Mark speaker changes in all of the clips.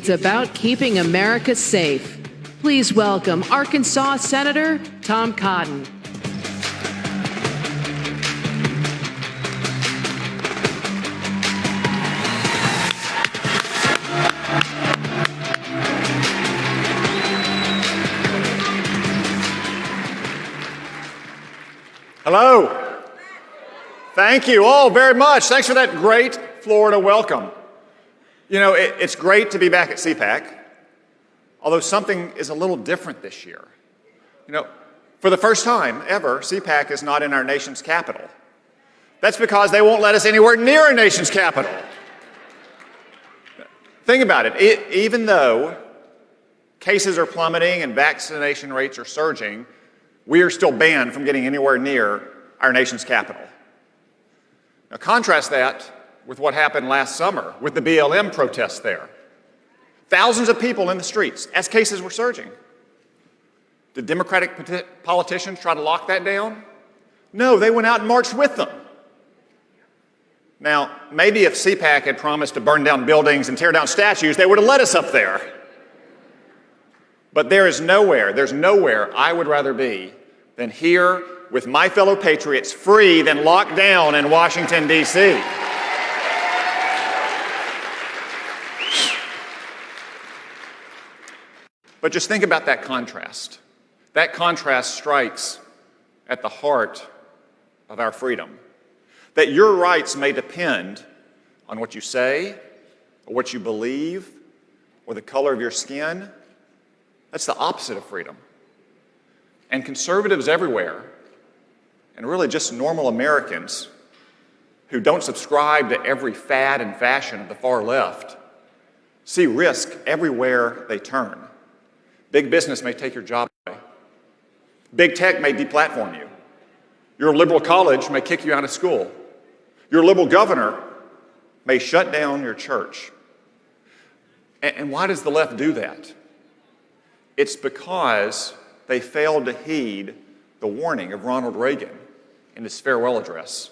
Speaker 1: It's about keeping America safe. Please welcome Arkansas Senator Tom Cotton.
Speaker 2: Hello. Thank you all very much. Thanks for that great Florida welcome. You know, it's great to be back at CPAC, although something is a little different this year. You know, for the first time ever, CPAC is not in our nation's capital. That's because they won't let us anywhere near our nation's capital. Think about it. Even though cases are plummeting and vaccination rates are surging, we are still banned from getting anywhere near our nation's capital. Now contrast that with what happened last summer with the BLM protests there. Thousands of people in the streets as cases were surging. Did Democratic politicians try to lock that down? No, they went out and marched with them. Now, maybe if CPAC had promised to burn down buildings and tear down statues, they would have let us up there. But there's nowhere I would rather be than here with my fellow patriots, free than locked down in Washington, D.C. But just think about that contrast. That contrast strikes at the heart of our freedom. That your rights may depend on what you say, or what you believe, or the color of your skin. That's the opposite of freedom. And conservatives everywhere, and really just normal Americans who don't subscribe to every fad and fashion of the far left, see risk everywhere they turn. Big business may take your job away. Big tech may deplatform you. Your liberal college may kick you out of school. Your liberal governor may shut down your church. And why does the left do that? It's because they failed to heed the warning of Ronald Reagan in his farewell address.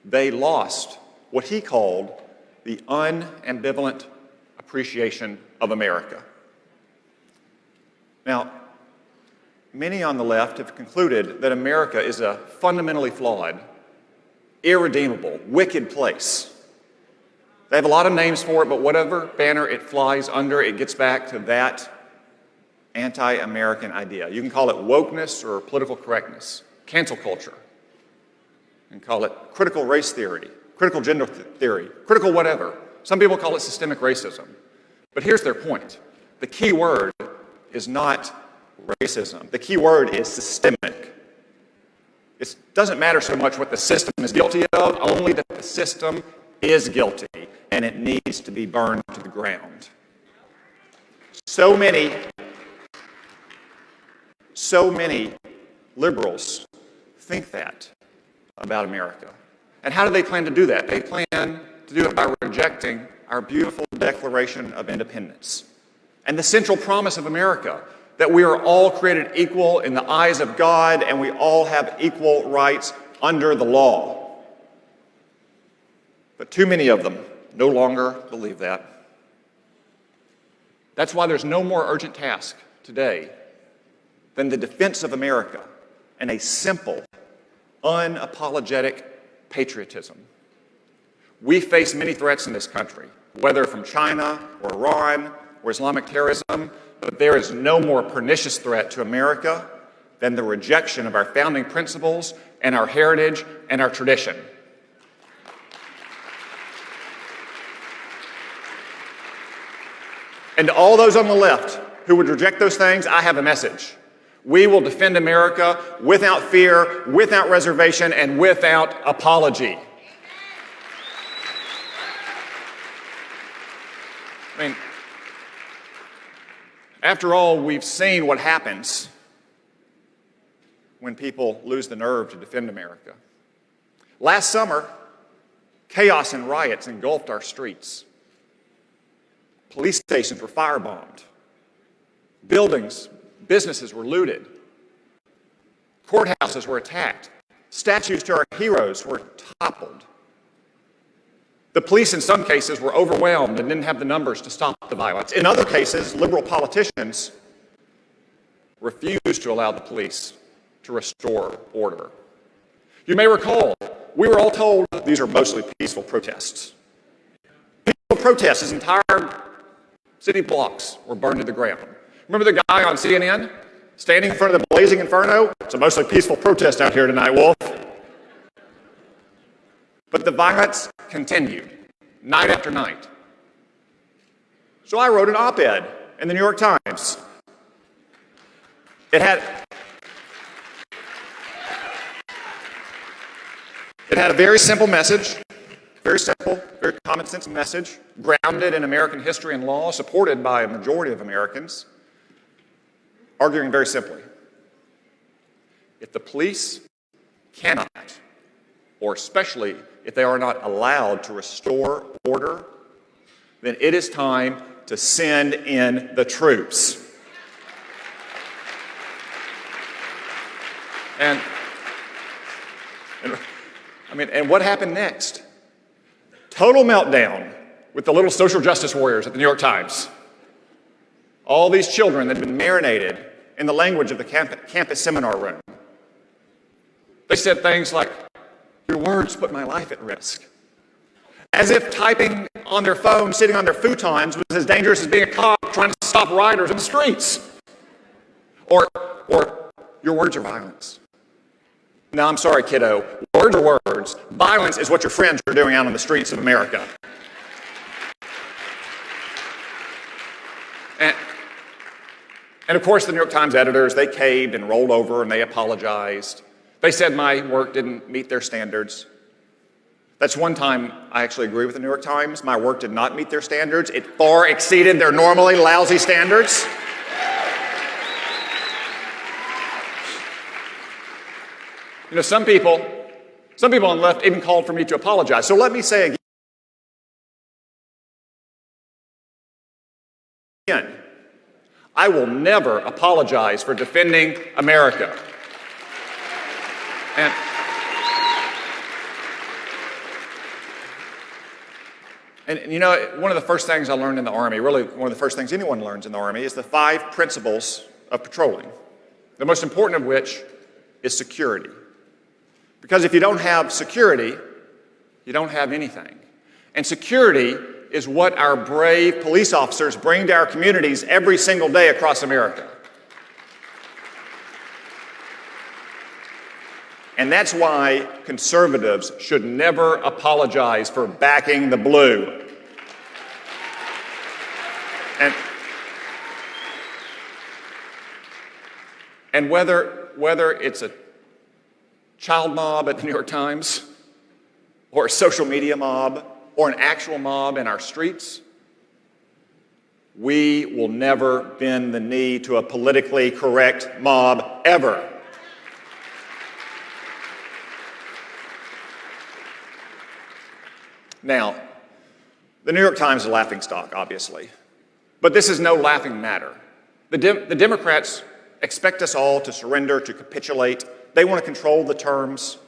Speaker 2: They lost what he called the unambivalent appreciation of America. Now, many on the left have concluded that America is a fundamentally flawed, irredeemable, wicked place. They have a lot of names for it, but whatever banner it flies under, it gets back to that anti-American idea. You can call it wokeness or political correctness, cancel culture. You can call it critical race theory, critical gender theory, critical whatever. Some people call it systemic racism. But here's their point. The key word is not racism. The key word is systemic. It doesn't matter so much what the system is guilty of, only that the system is guilty and it needs to be burned to the ground. So many liberals think that about America. And how do they plan to do that? They plan to do it by rejecting our beautiful Declaration of Independence and the central promise of America, that we are all created equal in the eyes of God and we all have equal rights under the law. But too many of them no longer believe that. That's why there's no more urgent task today than the defense of America and a simple, unapologetic patriotism. We face many threats in this country, whether from China or Iran or Islamic terrorism, but there is no more pernicious threat to America than the rejection of our founding principles and our heritage and our tradition. And to all those on the left who would reject those things, I have a message. We will defend America without fear, without reservation, and without apology. I mean, after all, we've seen what happens when people lose the nerve to defend America. Last summer, chaos and riots engulfed our streets. Police stations were firebombed. Buildings, businesses were looted. Courthouses were attacked. Statues to our heroes were toppled. The police, in some cases, were overwhelmed and didn't have the numbers to stop the violence. In other cases, liberal politicians refused to allow the police to restore order. You may recall, we were all told these are mostly peaceful protests. Peaceful protests, as entire city blocks were burned to the ground. Remember the guy on CNN standing in front of the blazing inferno? It's a mostly peaceful protest out here tonight, Wolf. But the violence continued, night after night. So I wrote an op-ed in the New York Times. It had a very simple message, very simple, very common sense message, grounded in American history and law, supported by a majority of Americans, arguing very simply, if the police cannot, or especially if they are not allowed to restore order, then it is time to send in the troops. And what happened next? Total meltdown with the little social justice warriors at the New York Times. All these children that had been marinated in the language of the campus seminar room. They said things like, "Your words put my life at risk." As if typing on their phone, sitting on their futons, was as dangerous as being a cop trying to stop rioters in the streets. Or "Your words are violence." No, I'm sorry, kiddo. Words are words. Violence is what your friends are doing out on the streets of America. And of course, the New York Times editors, they caved and rolled over and they apologized. They said my work didn't meet their standards. That's one time I actually agree with the New York Times. My work did not meet their standards. It far exceeded their normally lousy standards. You know, some people on the left even called for me to apologize. So let me say again, I will never apologize for defending America. And you know, one of the first things I learned in the Army, really one of the first things anyone learns in the Army, is the 5 principles of patrolling, the most important of which is security. Because if you don't have security, you don't have anything. And security is what our brave police officers bring to our communities every single day across America. And that's why conservatives should never apologize for backing the blue. And whether it's a child mob at the New York Times, or a social media mob, or an actual mob in our streets, we will never bend the knee to a politically correct mob ever. Now, the New York Times is a laughingstock, obviously, but this is no laughing matter. The Democrats expect us all to surrender, to capitulate. They want to control the terms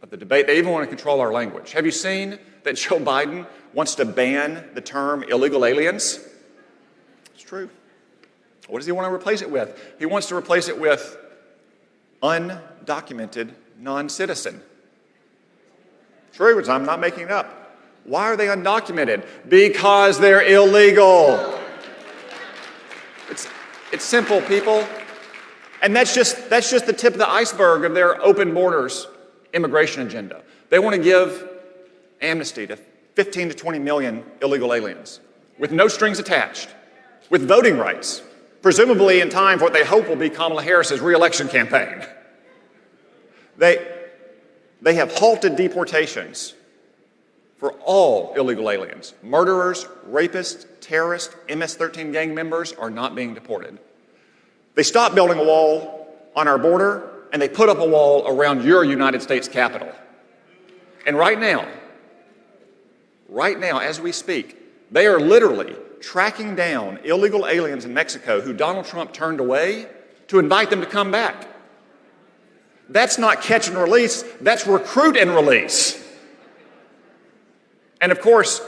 Speaker 2: of the debate. They even want to control our language. Have you seen that Joe Biden wants to ban the term illegal aliens? It's true. What does he want to replace it with? He wants to replace it with undocumented non-citizen. True, I'm not making it up. Why are they undocumented? Because they're illegal. It's simple, people. And that's just the tip of the iceberg of their open borders immigration agenda. They want to give amnesty to 15 to 20 million illegal aliens with no strings attached, with voting rights, presumably in time for what they hope will be Kamala Harris's re-election campaign. They have halted deportations for all illegal aliens. Murderers, rapists, terrorists, MS-13 gang members are not being deported. They stopped building a wall on our border, and they put up a wall around your United States Capitol. And right now, as we speak, they are literally tracking down illegal aliens in Mexico who Donald Trump turned away to invite them to come back. That's not catch and release, that's recruit and release. And of course,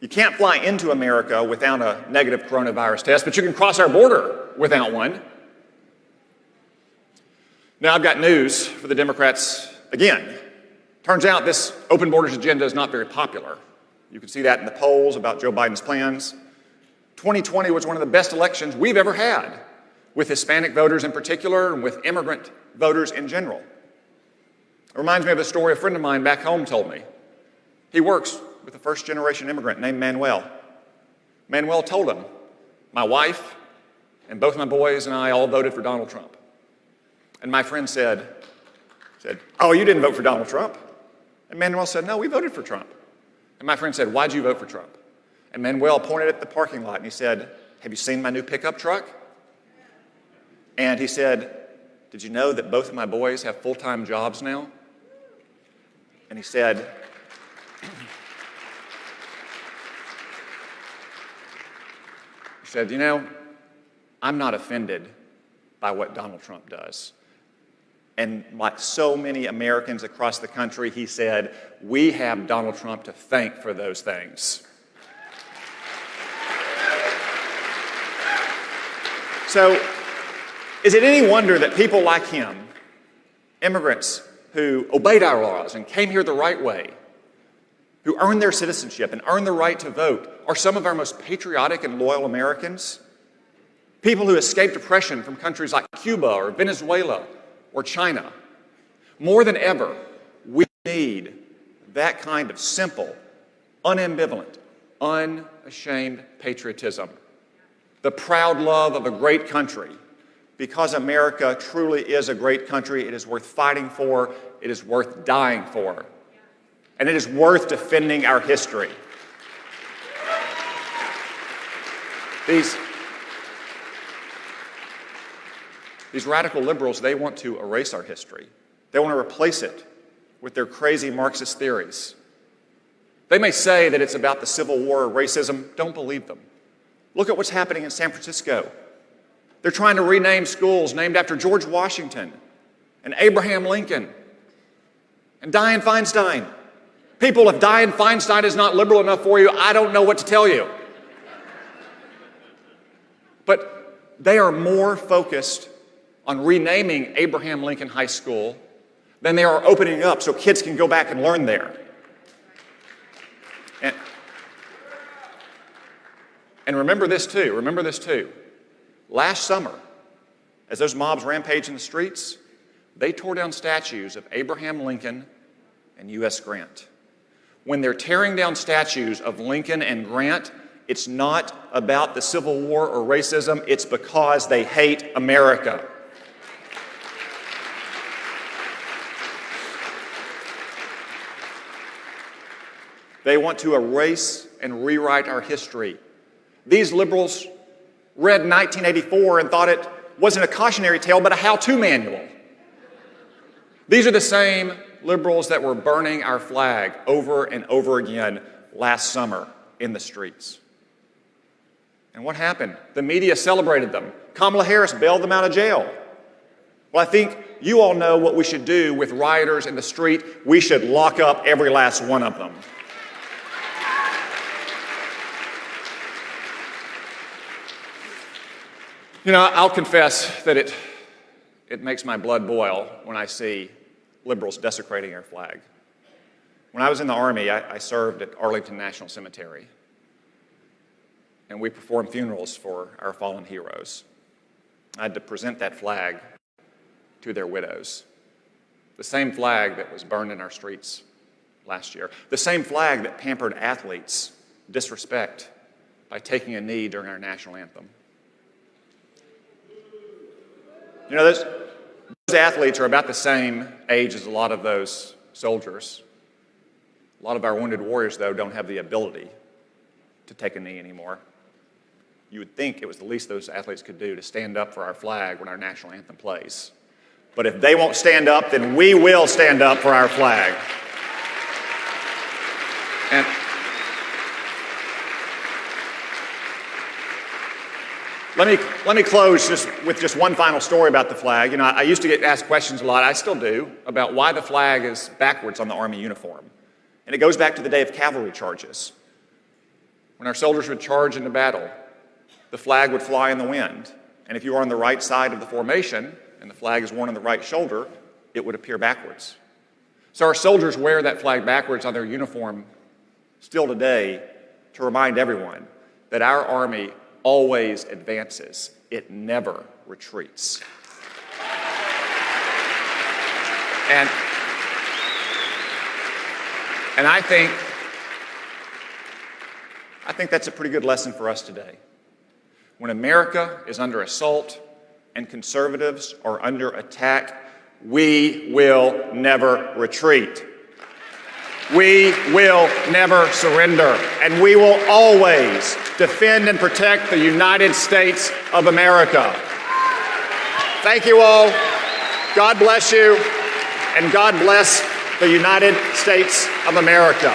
Speaker 2: you can't fly into America without a negative coronavirus test, but you can cross our border without one. Now, I've got news for the Democrats again. Turns out this open borders agenda is not very popular. You can see that in the polls about Joe Biden's plans. 2020 was one of the best elections we've ever had, with Hispanic voters in particular and with immigrant voters in general. It reminds me of a story a friend of mine back home told me. He works with a first-generation immigrant named Manuel. Manuel told him, my wife and both my boys and I all voted for Donald Trump. And my friend said, oh, you didn't vote for Donald Trump? And Manuel said, no, we voted for Trump. And my friend said, why'd you vote for Trump? And Manuel pointed at the parking lot and he said, have you seen my new pickup truck? And he said, did you know that both of my boys have full-time jobs now? And he said, you know, I'm not offended by what Donald Trump does. And like so many Americans across the country, he said, we have Donald Trump to thank for those things. So, is it any wonder that people like him, immigrants who obeyed our laws and came here the right way, who earned their citizenship and earned the right to vote, are some of our most patriotic and loyal Americans? People who escaped oppression from countries like Cuba or Venezuela or China. More than ever, we need that kind of simple, unambivalent, unashamed patriotism. The proud love of a great country. Because America truly is a great country, it is worth fighting for, it is worth dying for, and it is worth defending our history. These radical liberals, they want to erase our history. They want to replace it with their crazy Marxist theories. They may say that it's about the Civil War or racism. Don't believe them. Look at what's happening in San Francisco. They're trying to rename schools named after George Washington and Abraham Lincoln and Dianne Feinstein. People, if Dianne Feinstein is not liberal enough for you, I don't know what to tell you. But they are more focused on renaming Abraham Lincoln High School than they are opening up so kids can go back and learn there. And remember this too. Last summer, as those mobs rampaged in the streets, they tore down statues of Abraham Lincoln and U.S. Grant. When they're tearing down statues of Lincoln and Grant, it's not about the Civil War or racism, it's because they hate America. They want to erase and rewrite our history. These liberals read 1984 and thought it wasn't a cautionary tale, but a how-to manual. These are the same liberals that were burning our flag over and over again last summer in the streets. And what happened? The media celebrated them. Kamala Harris bailed them out of jail. Well, I think you all know what we should do with rioters in the street. We should lock up every last one of them. You know, I'll confess that it makes my blood boil when I see liberals desecrating our flag. When I was in the Army, I served at Arlington National Cemetery, and we performed funerals for our fallen heroes. I had to present that flag to their widows. The same flag that was burned in our streets last year. The same flag that pampered athletes disrespect by taking a knee during our national anthem. You know, those athletes are about the same age as a lot of those soldiers. A lot of our wounded warriors, though, don't have the ability to take a knee anymore. You would think it was the least those athletes could do to stand up for our flag when our national anthem plays. But if they won't stand up, then we will stand up for our flag. And let me close with one final story about the flag. You know, I used to get asked questions a lot, I still do, about why the flag is backwards on the Army uniform. And it goes back to the day of cavalry charges. When our soldiers would charge into battle, the flag would fly in the wind. And if you are on the right side of the formation and the flag is worn on the right shoulder, it would appear backwards. So our soldiers wear that flag backwards on their uniform still today to remind everyone that our Army always advances. It never retreats. And I think that's a pretty good lesson for us today. When America is under assault and conservatives are under attack, we will never retreat. We will never surrender, and we will always defend and protect the United States of America. Thank you all. God bless you, and God bless the United States of America.